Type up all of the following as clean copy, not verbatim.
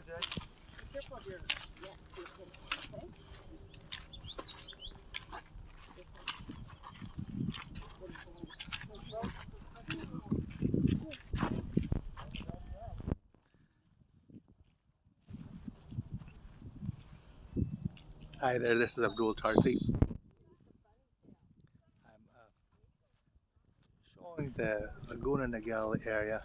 project. Be careful of your okay? Hi there, this is Abdull Tarzi. I'm showing the Laguna Niguel area.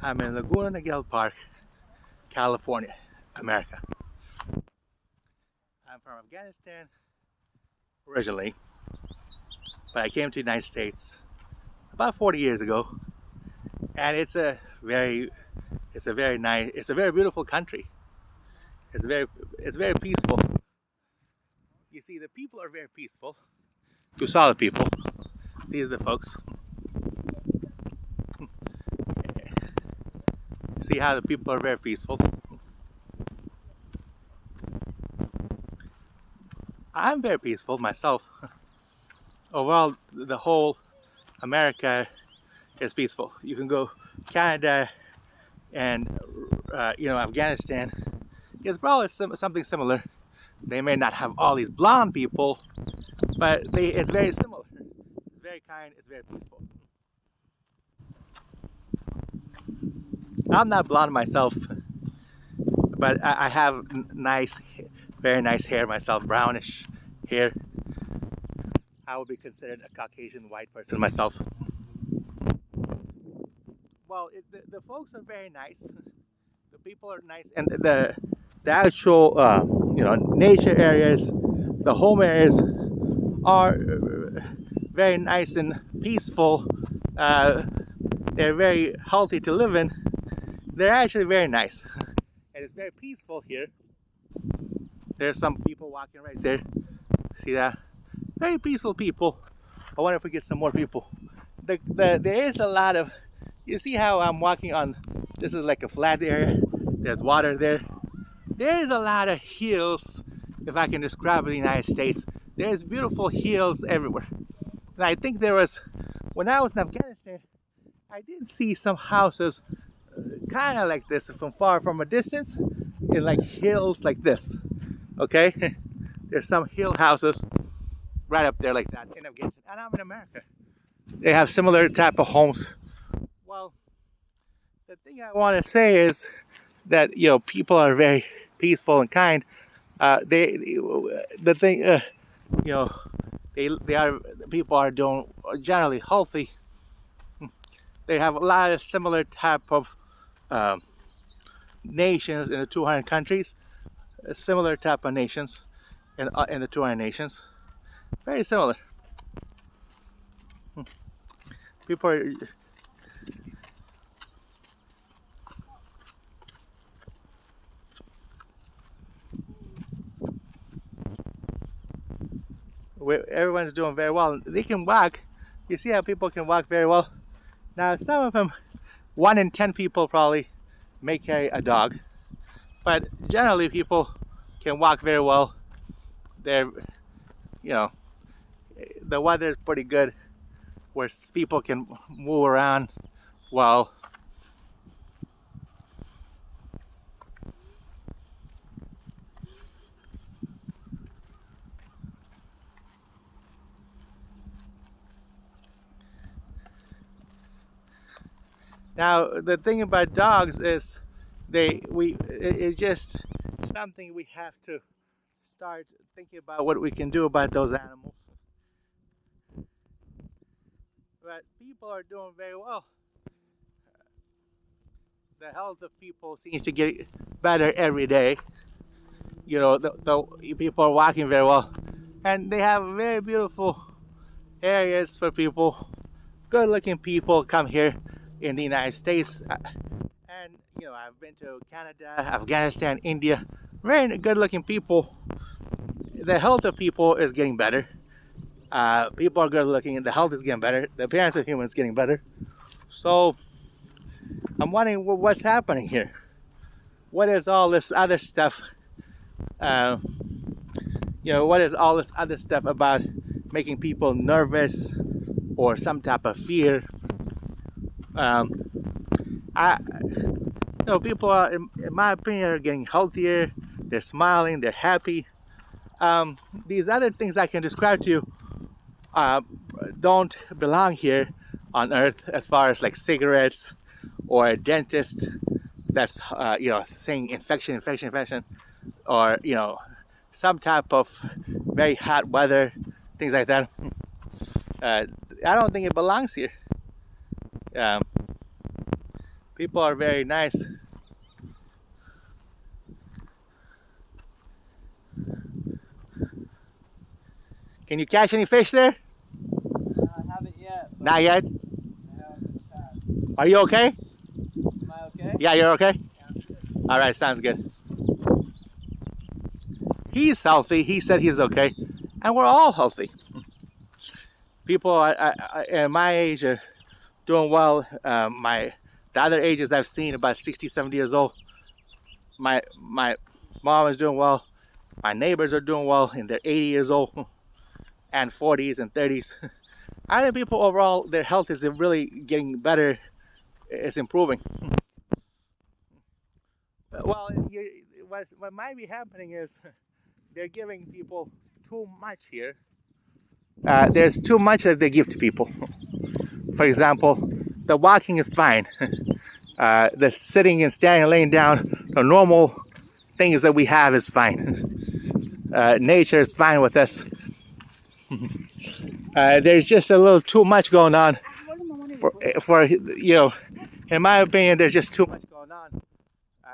I'm in Laguna Niguel Park, California, America. I'm from Afghanistan originally, but I came to the United States about 40 years ago, and it's a very beautiful country. It's very peaceful. You see, the people are very peaceful. You saw the people. These are the folks. See how the people are very peaceful. I'm very peaceful myself. Overall, the whole America is peaceful. You can go Canada and Afghanistan. It's probably something similar. They may not have all these blonde people, but it's very similar. It's very kind. It's very peaceful. I'm not blonde myself, but I have very nice hair myself, brownish hair. I would be considered a Caucasian white person myself. Well, the folks are very nice. The people are nice, and the actual nature areas, the home areas are very nice and peaceful. They're very healthy to live in. They're actually very nice, and it's very peaceful here. There's some people walking right there. See that? Very peaceful people. I wonder if we get some more people. There is a lot of. You see how I'm walking on? This is like a flat area. There's water there. There is a lot of hills. If I can describe it in the United States, there's beautiful hills everywhere. And I think there was, when I was in Afghanistan, I did see some houses kind of like this from a distance, in like hills like this. Okay, there's some hill houses right up there like that in Afghanistan, and I'm in America. They have similar type of homes. Well, the thing I want to say is that people are very peaceful and kind. People are generally healthy. They have a lot of similar type of nations in the 200 countries, similar type of nations in the 200 nations, very similar. People are. Everyone's doing very well. They can walk. You see how people can walk very well. Now, some of them, 1 in 10 people probably may carry a dog, but generally people can walk very well. They're, the weather is pretty good, where people can move around well. Now, the thing about dogs is it's just something we have to start thinking about what we can do about those animals. But people are doing very well. The health of people seems to get better every day. The people are walking very well, and they have very beautiful areas for people. Good-looking people come here in the United States, and I've been to Canada, Afghanistan, India. Very good-looking people. The health of people is getting better. People are good-looking, and the health is getting better. The appearance of humans is getting better. So I'm wondering what's happening here. What is all this other stuff? What is all this other stuff about making people nervous or some type of fear. Um, people are, in my opinion, are getting healthier. They're smiling. They're happy. These other things I can describe to you uh, don't belong here on Earth, as far as like cigarettes or a dentist that's saying infection, or some type of very hot weather, things like that. I don't think it belongs here. Um, People are very nice. Can you catch any fish there? I haven't yet. Not yet. I have in the past. Are you okay? Am I okay? Yeah, you're okay. Yeah, I'm good. All right, sounds good. He's healthy. He said he's okay, and we're all healthy. People at my age are doing well. The other ages I've seen, about 60, 70 years old. My mom is doing well. My neighbors are doing well in their 80 years old and 40s and 30s. I think people overall, their health is really getting better. It's improving. Well, what might be happening is they're giving people too much here. There's too much that they give to people. For example, the walking is fine. The sitting and standing and laying down, the normal things that we have is fine. Nature is fine with us. There's just a little too much going on. For in my opinion, there's just too much going on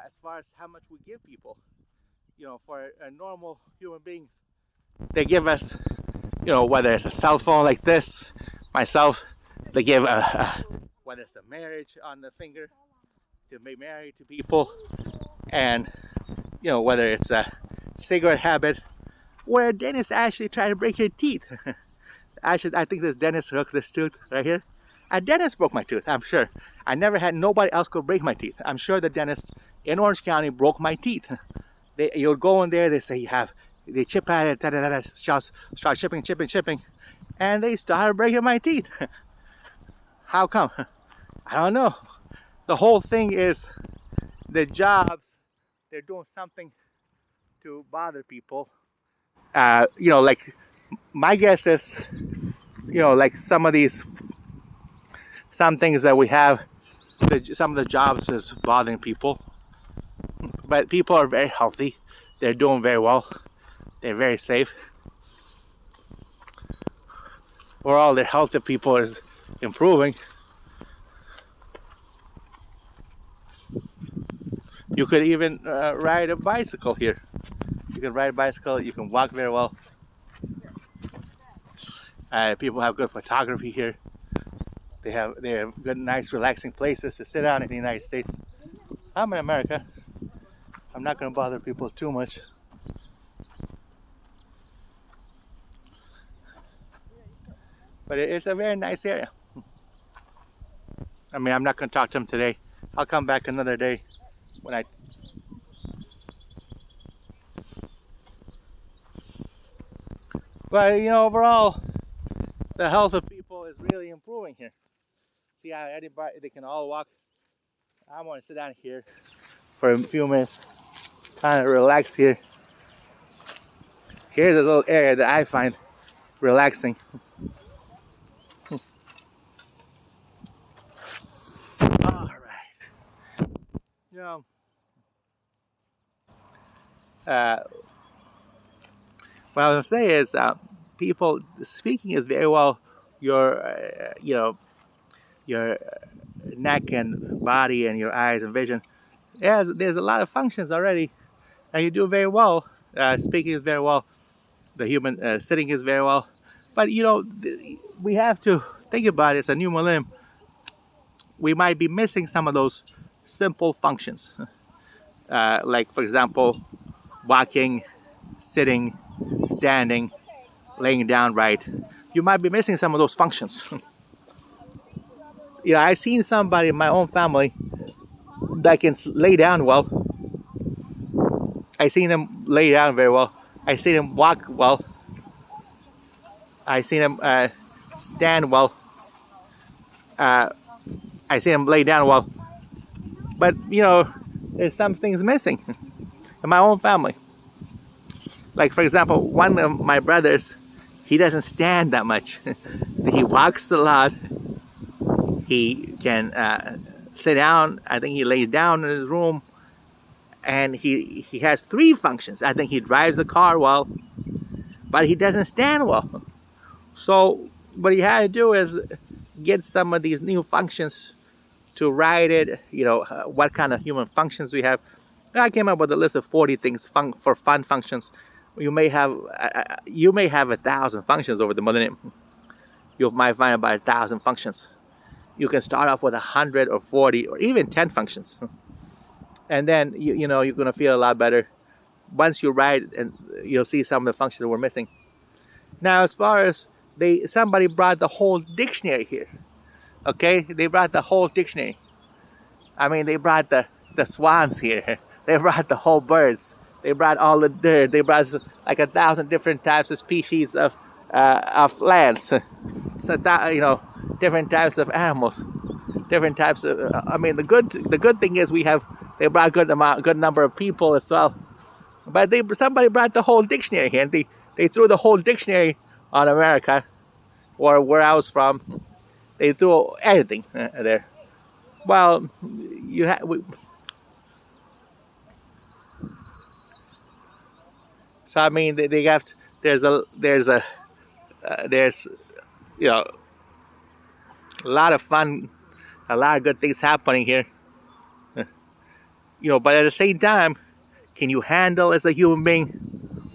as far as how much we give people. For normal human beings, they give us, whether it's a cell phone like this, myself, they give whether it's a marriage on the finger to be married to people, and whether it's a cigarette habit, where a dentist actually tried to break your teeth. I think this dentist broke this tooth right here. A dentist broke my tooth, I'm sure. I never had nobody else go break my teeth. I'm sure the dentist in Orange County broke my teeth. You'll go in there, they say they chip at it, start chipping, and they started breaking my teeth. How come? I don't know. The whole thing is the jobs, they're doing something to bother people. Like my guess is, like some things that we have, some of the jobs is bothering people. But people are very healthy. They're doing very well. They're very safe. Overall, the health of people is improving. You could even ride a bicycle here. You can ride a bicycle. You can walk very well. People have good photography here. They have good, nice, relaxing places to sit down in the United States. I'm in America. I'm not going to bother people too much. But it's a very nice area. I mean, I'm not going to talk to him today. I'll come back another day when I... But, overall, the health of people is really improving here. See how anybody, they can all walk. I'm going to sit down here for a few minutes, kind of relax here. Here's a little area that I find relaxing. All right. What I was gonna say is, people speaking is very well your, your neck and body and your eyes and vision. Yeah, there's a lot of functions already, and you do very well. Speaking is very well. The human sitting is very well. But we have to think about it. It's a new millennium. We might be missing some of those simple functions, like for example, walking, sitting, standing, laying down right. You might be missing some of those functions. I've seen somebody in my own family that can lay down well. I seen him lay down very well. I seen him walk well. I seen him stand well. Uh, I see him lay down. Well, but there's some things missing in my own family. Like for example, one of my brothers, he doesn't stand that much. He walks a lot. He can sit down. I think he lays down in his room, and he has three functions. I think he drives the car well, but he doesn't stand well. So what he had to do is get some of these new functions to write it. What kind of human functions we have. I came up with a list of 40 things for fun functions. You may have 1,000 functions over the millennium. You might find about 1,000 functions. You can start off with 100 or 40 or even 10 functions, and then you're gonna feel a lot better once you write, and you'll see some of the functions that we're missing. Now, as far as somebody brought the whole dictionary here. Okay, they brought the whole dictionary. I mean, they brought the swans here. They brought the whole birds. They brought all the dirt. They brought like 1,000 different types of species of plants. So that, different types of animals, different types of. I mean, the good thing is they brought good number of people as well. But somebody brought the whole dictionary here. And they threw the whole dictionary on America, or where I was from. They threw everything there. Well, so I mean, they got there's a lot of fun, a lot of good things happening here. But at the same time, can you handle as a human being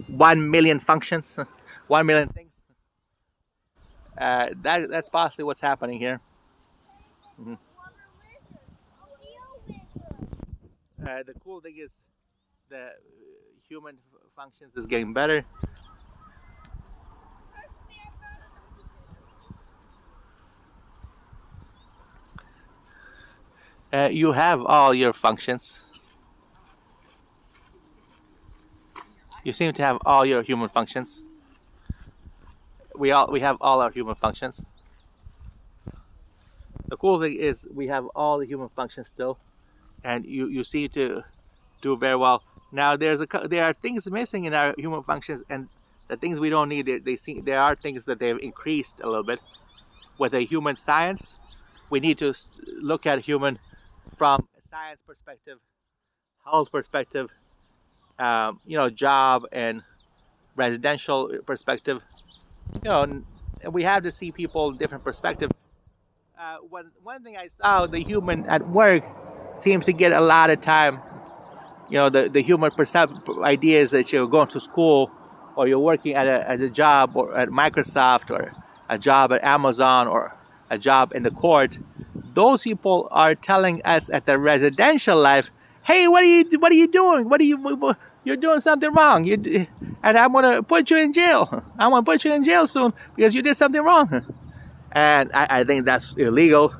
1 million functions, 1 million things? That's possibly what's happening here. Mhm. The cool thing is the human functions is getting better. You have all your functions. You seem to have all your human functions. We have all our human functions. The cool thing is we have all the human functions still, and you seem to do very well. Now there are things missing in our human functions, and the things we don't need. There are things that they've increased a little bit. With a human science, we need to look at human from a science perspective, health perspective, job and residential perspective. We have to see people in different perspectives. One thing I saw, the human at work seems to get a lot of time. The human idea is that you're going to school, or you're working at a job, or at Microsoft, or a job at Amazon, or a job in the court. Those people are telling us at the residential life, "Hey, what are you doing? You're doing something wrong. And I'm gonna put you in jail. I'm gonna put you in jail soon because you did something wrong." And I think that's illegal.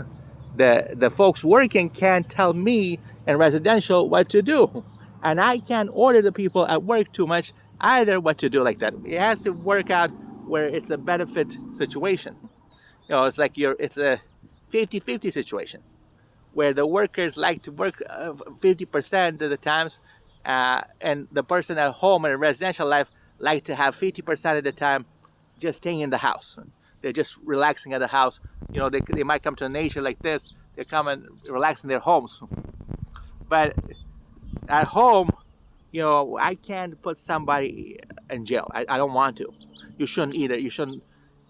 The folks working can't tell me in residential what to do, and I can't order the people at work too much either what to do like that. It has to work out where it's a benefit situation. It's like it's a 50-50 situation where the workers like to work 50% of the times, and the person at home in a residential life like to have 50% of the time just staying in the house. They're just relaxing at the house. They might come to a nature like this. They come and relax in their homes. But at home, I can't put somebody in jail. I don't want to. You shouldn't either. You shouldn't.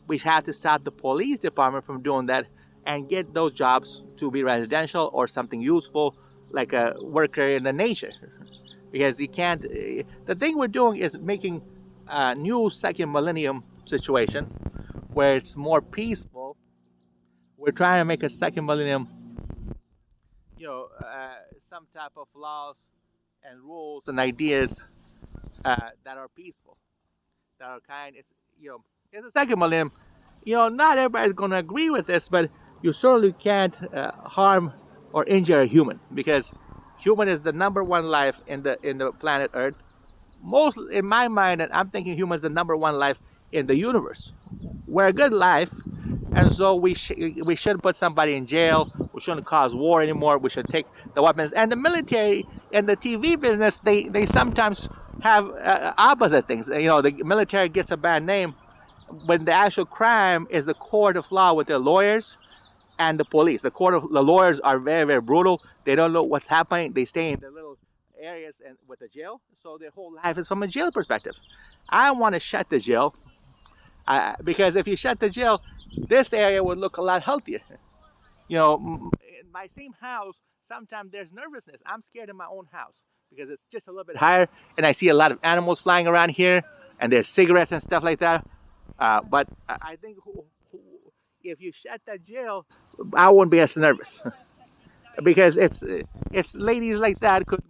We have to stop the police department from doing that and get those jobs to be residential or something useful, like a worker in the nature. Because you can't. The thing we're doing is making a new second millennium situation where it's more peaceful. We're trying to make a second millennium, some type of laws and rules and ideas that are peaceful, that are kind. It's a second millennium. Not everybody's going to agree with this, but you certainly can't harm or injure a human, because human is the number one life in the planet Earth. Most, in my mind, and I'm thinking human is the number one life in the universe. We're a good life, and so we shouldn't put somebody in jail. We shouldn't cause war anymore. We should take the weapons. And the military and the TV business, they sometimes have opposite things. You know, the military gets a bad name when the actual crime is the court of law with their lawyers and the police. The lawyers are very, very brutal. They don't know what's happening. They stay in their little areas and with the jail, so their whole life is from a jail perspective. I want to shut the jail because if you shut the jail, this area would look a lot healthier. You know, in my same house, sometimes there's nervousness. I'm scared in my own house because it's just a little bit higher, and I see a lot of animals flying around here, and there's cigarettes and stuff like that. But I think if you shut that jail, I won't be as nervous because it's ladies like that could,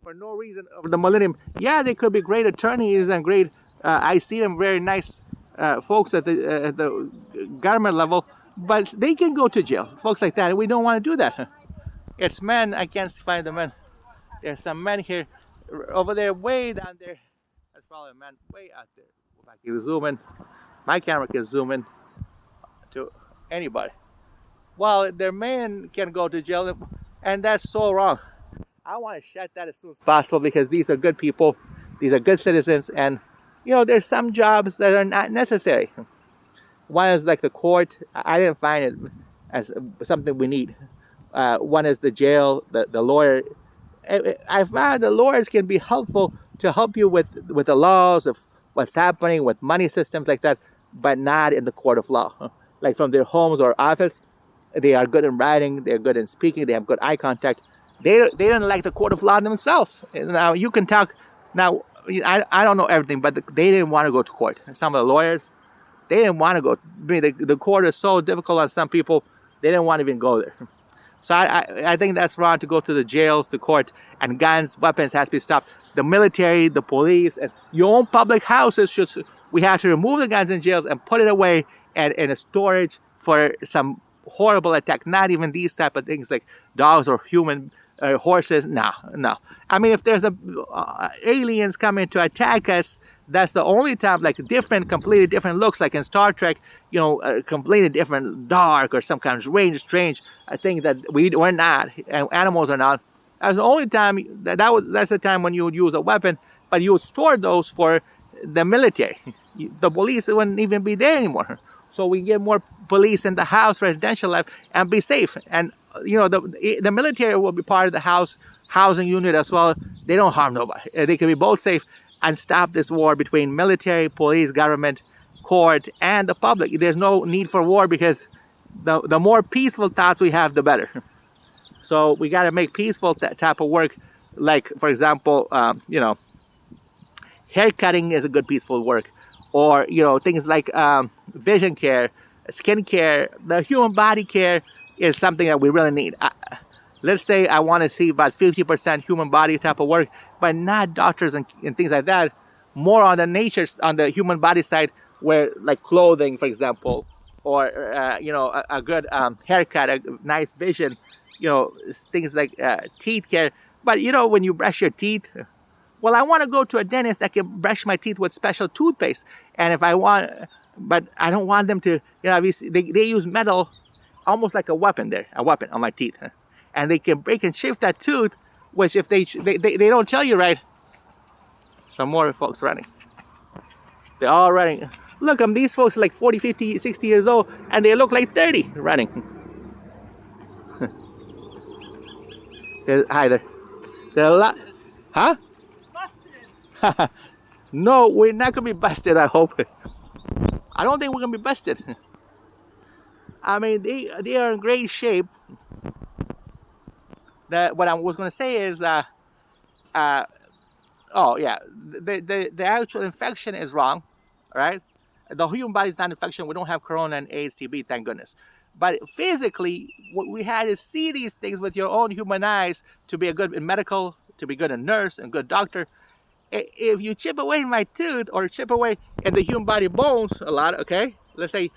for no reason of the millennium. Yeah, they could be great attorneys and great. I see them very nice folks at the government level, but they can go to jail. Folks like that. We don't want to do that. It's men. I can't find the men. There's some men here, over there, way down there. That's probably a man way out there. If I can zoom in, my camera can zoom in to anybody. Well, their men can go to jail, and that's so wrong. I want to shut that as soon as possible because these are good people, these are good citizens, and you know, there's some jobs that are not necessary. One is like the court. I didn't find it as something we need. One is the jail, the lawyer. I found the lawyers can be helpful to help you with the laws of what's happening with money systems like that, but not in the court of law. Like from their homes or office, they are good in writing, they're good in speaking, they have good eye contact. They don't like the court of law themselves. Now you can talk. Now I don't know everything, but they didn't want to go to court. Some of the lawyers, they didn't want to go. I mean, the court is so difficult on some people. They didn't want to even go there. So I think that's wrong to go to the jails, the court, and guns, weapons has to be stopped. The military, the police, and your own public houses we have to remove the guns in jails and put it away in a storage for some horrible attack. Not even these type of things like dogs or human horses. No. I mean, if there's aliens coming to attack us, that's the only time, like completely different looks, like in Star Trek, you know, completely different, dark or some kind of strange. I think that we're not, and animals are not. That's the only time that's the time when you would use a weapon, but you would store those for the military. The police wouldn't even be there anymore. So we get more police in the house, residential life, and be safe. And you know, the military will be part of the housing unit as well. They don't harm nobody. They can be both safe and stop this war between military, police, government, court, and the public. There's no need for war because the more peaceful thoughts we have, the better. So we got to make peaceful type of work. Like, for example, you know, hair cutting is a good peaceful work. Or, you know, things like vision care, skin care, the human body care is something that we really need. Let's say I want to see about 50% human body type of work, but not doctors and things like that. More on the nature, on the human body side, where like clothing, for example, or you know, a good haircut, a nice vision, you know, things like teeth care. But you know, when you brush your teeth, well, I want to go to a dentist that can brush my teeth with special toothpaste. And if I want, but I don't want them to, you know, they use metal, almost like a weapon on my teeth. And they can break and shift that tooth, which if they don't tell you right. Some more folks running. They're all running. Look, these folks are like 40, 50, 60 years old, and they look like 30 running. Hi there. There are a lot. Huh? Busted. No, we're not going to be busted, I hope. I don't think we're going to be busted. I mean, they are in great shape. What I was going to say is, oh yeah, the actual infection is wrong, right? The human body is not infection. We don't have corona and AIDS, TB, thank goodness. But physically, what we had is see these things with your own human eyes to be a good in medical, to be good a nurse and good doctor. If you chip away my tooth or chip away in the human body bones a lot, okay? Let's say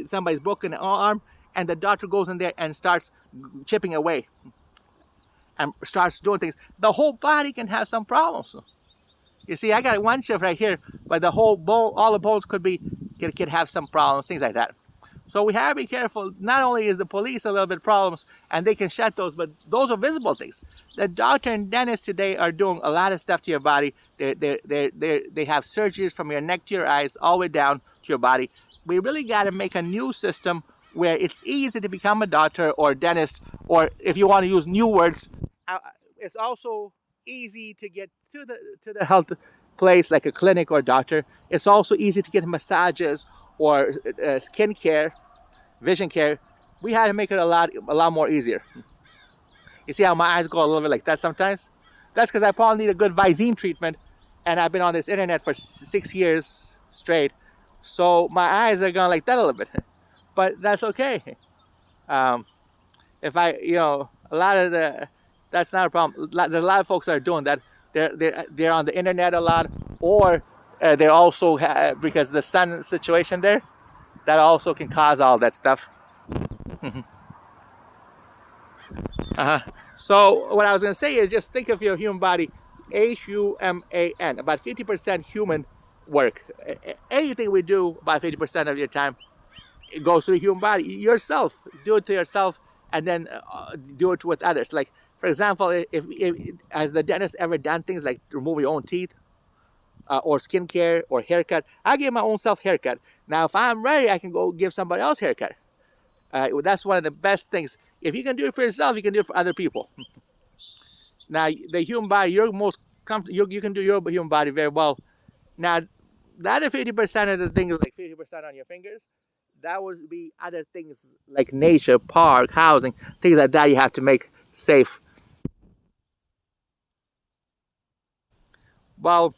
somebody's broken an arm and the doctor goes in there and starts chipping away and starts doing things. The whole body can have some problems. You see, I got one chip right here, but the whole bone, all the bones could have some problems, things like that. So we have to be careful. Not only is the police a little bit problems and they can shut those, but those are visible things. The doctor and dentist today are doing a lot of stuff to your body. They have surgeries from your neck to your eyes all the way down to your body. We really got to make a new system where it's easy to become a doctor or a dentist, or if you want to use new words, it's also easy to get to the health place like a clinic or a doctor. It's also easy to get massages or skin care, vision care. We had to make it a lot more easier. You see how my eyes go a little bit like that sometimes? That's because I probably need a good Visine treatment, and I've been on this internet for 6 years straight, so my eyes are going like that a little bit. But that's okay. If I, a lot of that's not a problem. There's a lot of folks that are doing that. They're on the internet a lot, or they're also because the sun situation there, that also can cause all that stuff. So what I was going to say is just think of your human body, HUMAN, about 50% human work. Anything we do, about 50% of your time, it goes to the human body. Yourself, do it to yourself, and then do it with others. Like, for example, if has the dentist ever done things like remove your own teeth, or skincare, or haircut? I give my own self haircut. Now, if I'm ready, I can go give somebody else haircut. That's one of the best things. If you can do it for yourself, you can do it for other people. Now, the human body, you're most comfortable. You can do your human body very well. Now, the other 50% of the things, like 50% on your fingers, that would be other things like nature, park, housing, things like that you have to make safe. Well,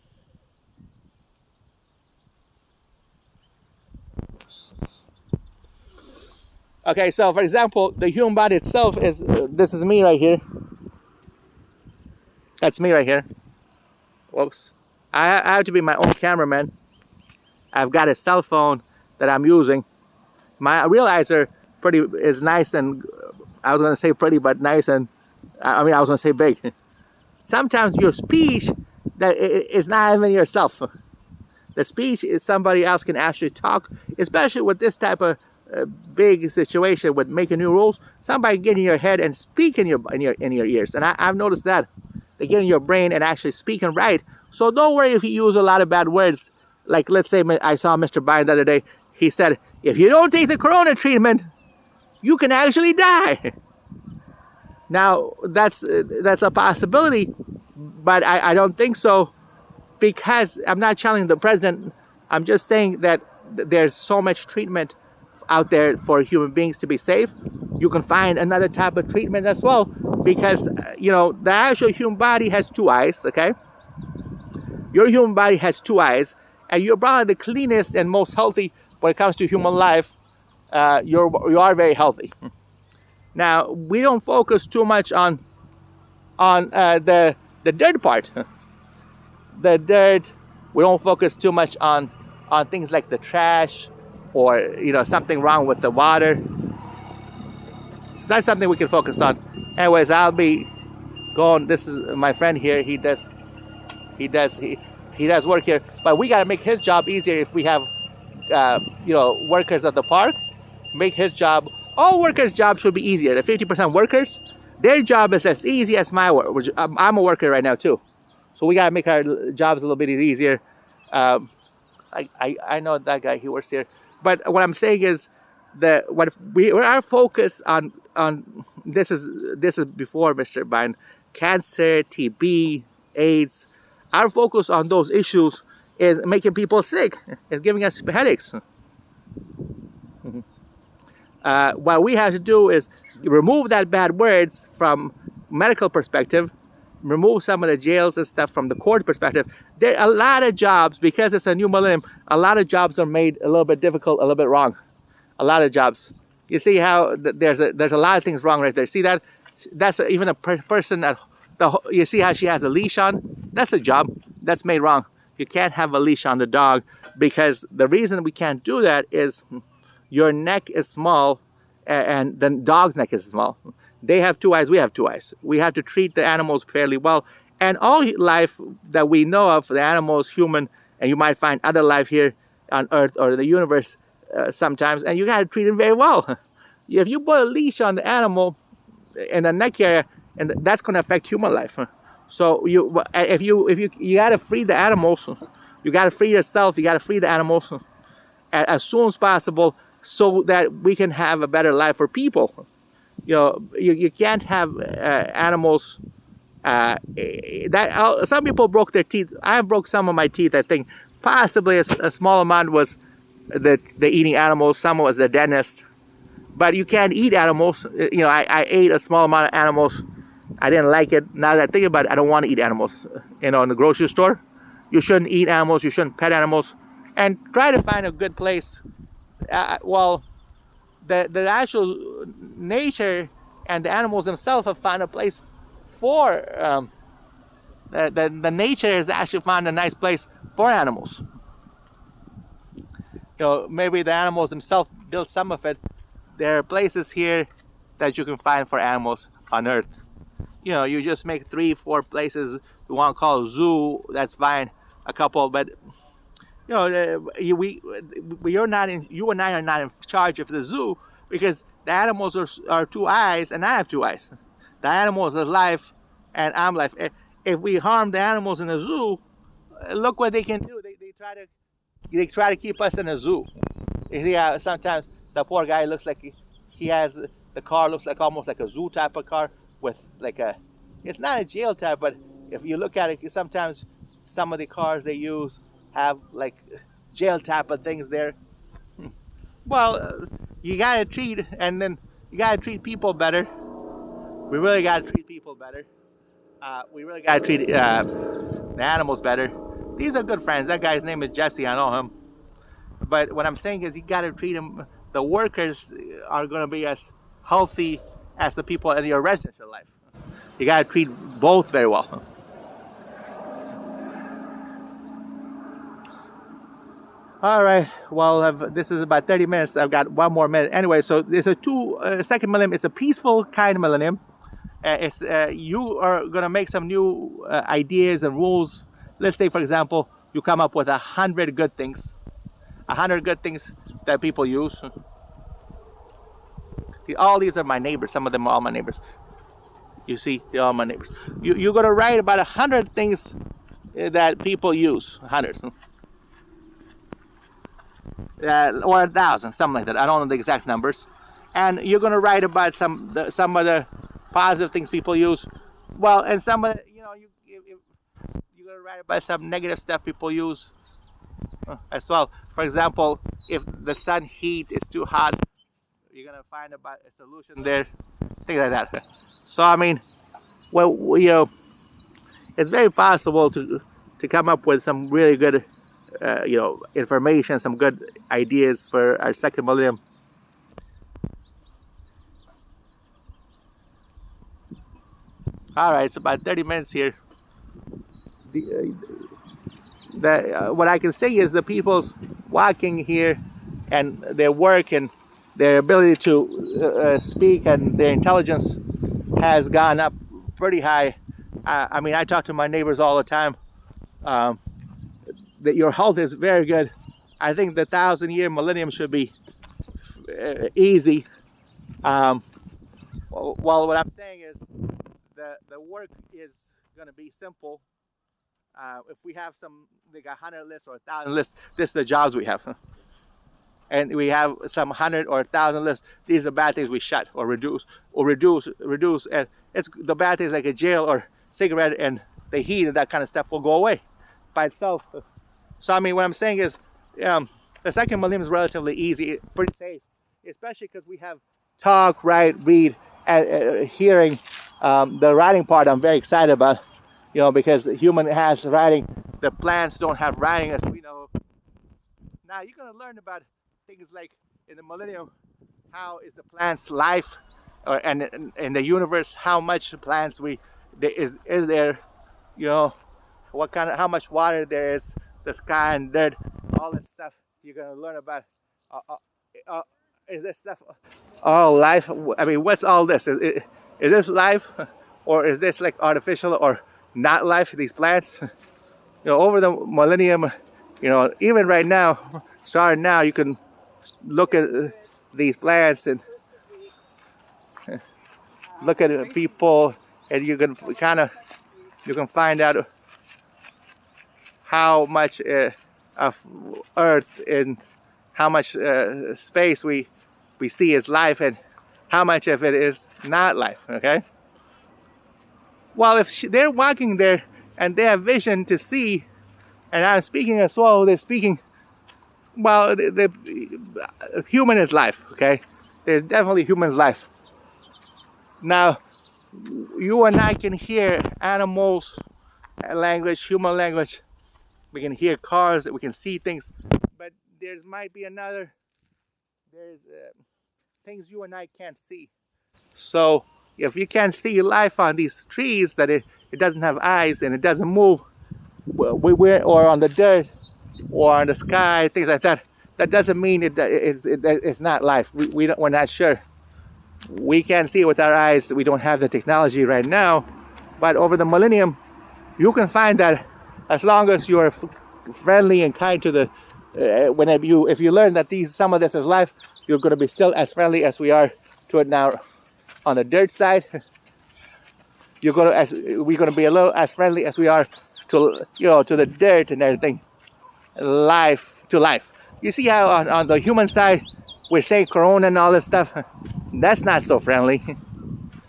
okay, so for example, the human body itself is, this is me right here. That's me right here. Whoops. I have to be my own cameraman. I've got a cell phone that I'm using. My realizer is nice, and I was going to say pretty, but nice, and I was going to say big. Sometimes your speech that is not even yourself. The speech is somebody else can actually talk, especially with this type of big situation with making new rules. Somebody get in your head and speak in your ears, and I've noticed that they get in your brain and actually speak and write. So don't worry if you use a lot of bad words. Like, let's say I saw Mr. Biden the other day. He said, if you don't take the corona treatment, you can actually die. Now, that's a possibility, but I don't think so, because I'm not challenging the president. I'm just saying that there's so much treatment out there for human beings to be safe. You can find another type of treatment as well, because, the actual human body has two eyes, okay? Your human body has two eyes, and you're probably the cleanest and most healthy when it comes to human life. You are very healthy. Now, we don't focus too much on the dirt part. The dirt, we don't focus too much on things like the trash, or something wrong with the water. So that's something we can focus on. Anyways, I'll be going. This is my friend here. He does work here, but we gotta make his job easier. If we have workers at the park, make his job. All workers' jobs should be easier. The 50% workers, their job is as easy as my work. I'm a worker right now too, so we gotta make our jobs a little bit easier. I know that guy. He works here. But what I'm saying is that our focus on this is before Mr. Biden, cancer, TB, AIDS. Our focus on those issues is making people sick. It's giving us headaches. What we have to do is remove that bad words from medical perspective, remove some of the jails and stuff from the court perspective. There are a lot of jobs, because it's a new millennium, a lot of jobs are made a little bit difficult, a little bit wrong. A lot of jobs. You see how there's a lot of things wrong right there. See that? That's even a person that, you see how she has a leash on? That's a job that's made wrong. You can't have a leash on the dog, because the reason we can't do that is your neck is small and the dog's neck is small. They have two eyes, we have two eyes. We have to treat the animals fairly well. And all life that we know of, the animals, human, and you might find other life here on Earth or the universe, sometimes, and you got to treat them very well. If you put a leash on the animal in the neck area, and that's going to affect human life. So you got to free the animals, you got to free yourself, you got to free the animals as soon as possible, so that we can have a better life for people. You can't have animals some people broke their teeth. I broke some of my teeth. I think possibly a small amount was the eating animals, some was the dentist. But you can't eat animals. I ate a small amount of animals. I didn't like it. Now that I think about it, I don't want to eat animals. In the grocery store, you shouldn't eat animals. You shouldn't pet animals, and try to find a good place. The actual nature and the animals themselves have found a place for the nature has actually found a nice place for animals. Maybe the animals themselves built some of it. There are places here that you can find for animals on Earth. You just make 3-4 places you want to call a zoo. That's fine, a couple, but you and I are not in charge of the zoo, because the animals are 2 eyes and I have 2 eyes. The animals are life and I'm life. If we harm the animals in the zoo, look what they can do. They try to keep us in a zoo. Sometimes the poor guy looks like he has the car looks like almost like a zoo type of car with it's not a jail type, but if you look at it, sometimes some of the cars they use have like jail type of things there. Well, you gotta treat people better. We really gotta treat people better. We really gotta treat the animals better. These are good friends. That guy's name is Jesse. I know him. But what I'm saying is, you gotta treat them. The workers are gonna be as healthy as the people in your residential life. You gotta treat both very well. All right. Well, this is about 30 minutes. I've got 1 more minute. Anyway, so there's a second millennium. It's a peaceful kind of millennium. You are gonna make some new ideas and rules. Let's say, for example, you come up with 100 good things. 100 good things that people use. All these are my neighbors. Some of them are all my neighbors. You see, they're all my neighbors. You're gonna write about 100 things that people use. 100. Or 1,000, something like that. I don't know the exact numbers. And you're gonna write about some of the positive things people use. Well, and some of you're gonna write about some negative stuff people use as well. For example, if the sun heat is too hot, you're gonna find about a solution there. Things like that. So I mean, it's very possible to come up with some really good information, some good ideas for our second millennium. All right, it's about 30 minutes here. What I can say is the people's walking here and their work and their ability to speak and their intelligence has gone up pretty high. I mean, I talk to my neighbors all the time. That your health is very good. I think the 1,000-year millennium should be easy. Well, what I'm saying is the work is going to be simple. If we have some like 100 lists or 1,000 lists, this is the jobs we have. And we have some 100 or 1,000 lists. These are bad things we shut or reduce. And it's the bad things like a jail or cigarette and the heat and that kind of stuff will go away by itself. So I mean, what I'm saying is, the second millennium is relatively easy, pretty safe, especially because we have talk, write, read, and hearing. The writing part I'm very excited about, because human has writing. The plants don't have writing, as we know. Now you're gonna learn about things like in the millennium, how is the plant's life, and in the universe, how much plants is there, how much water there is, the sky and dirt, all that stuff you're gonna learn about. Is this stuff all life? I mean, what's all this? Is this life, or is this like artificial or not life? These plants, over the millennium, even right now, starting now, you can look at these plants and look at people, and you can you can find out how much of Earth and how much space we see as life, and how much of it is not life. Okay. Well, if they're walking there and they have vision to see, and I'm speaking as well, they're speaking. Well, the human is life. Okay, there's definitely human's life. Now, you and I can hear animals language, human language. We can hear cars, we can see things, but there's might be another. There's things you and I can't see. So if you can't see life on these trees, that it doesn't have eyes and it doesn't move, or on the dirt or on the sky, things like that, that doesn't mean it's not life. We're not sure. We can't see it with our eyes. We don't have the technology right now, but over the millennium, you can find that as long as you're friendly and kind to the if you learn that some of this is life, you're going to be still as friendly as we are to it now. On the dirt side, we're going to be a little as friendly as we are to to the dirt and everything. Life to life. You see how on the human side we're saying corona and all this stuff? That's not so friendly.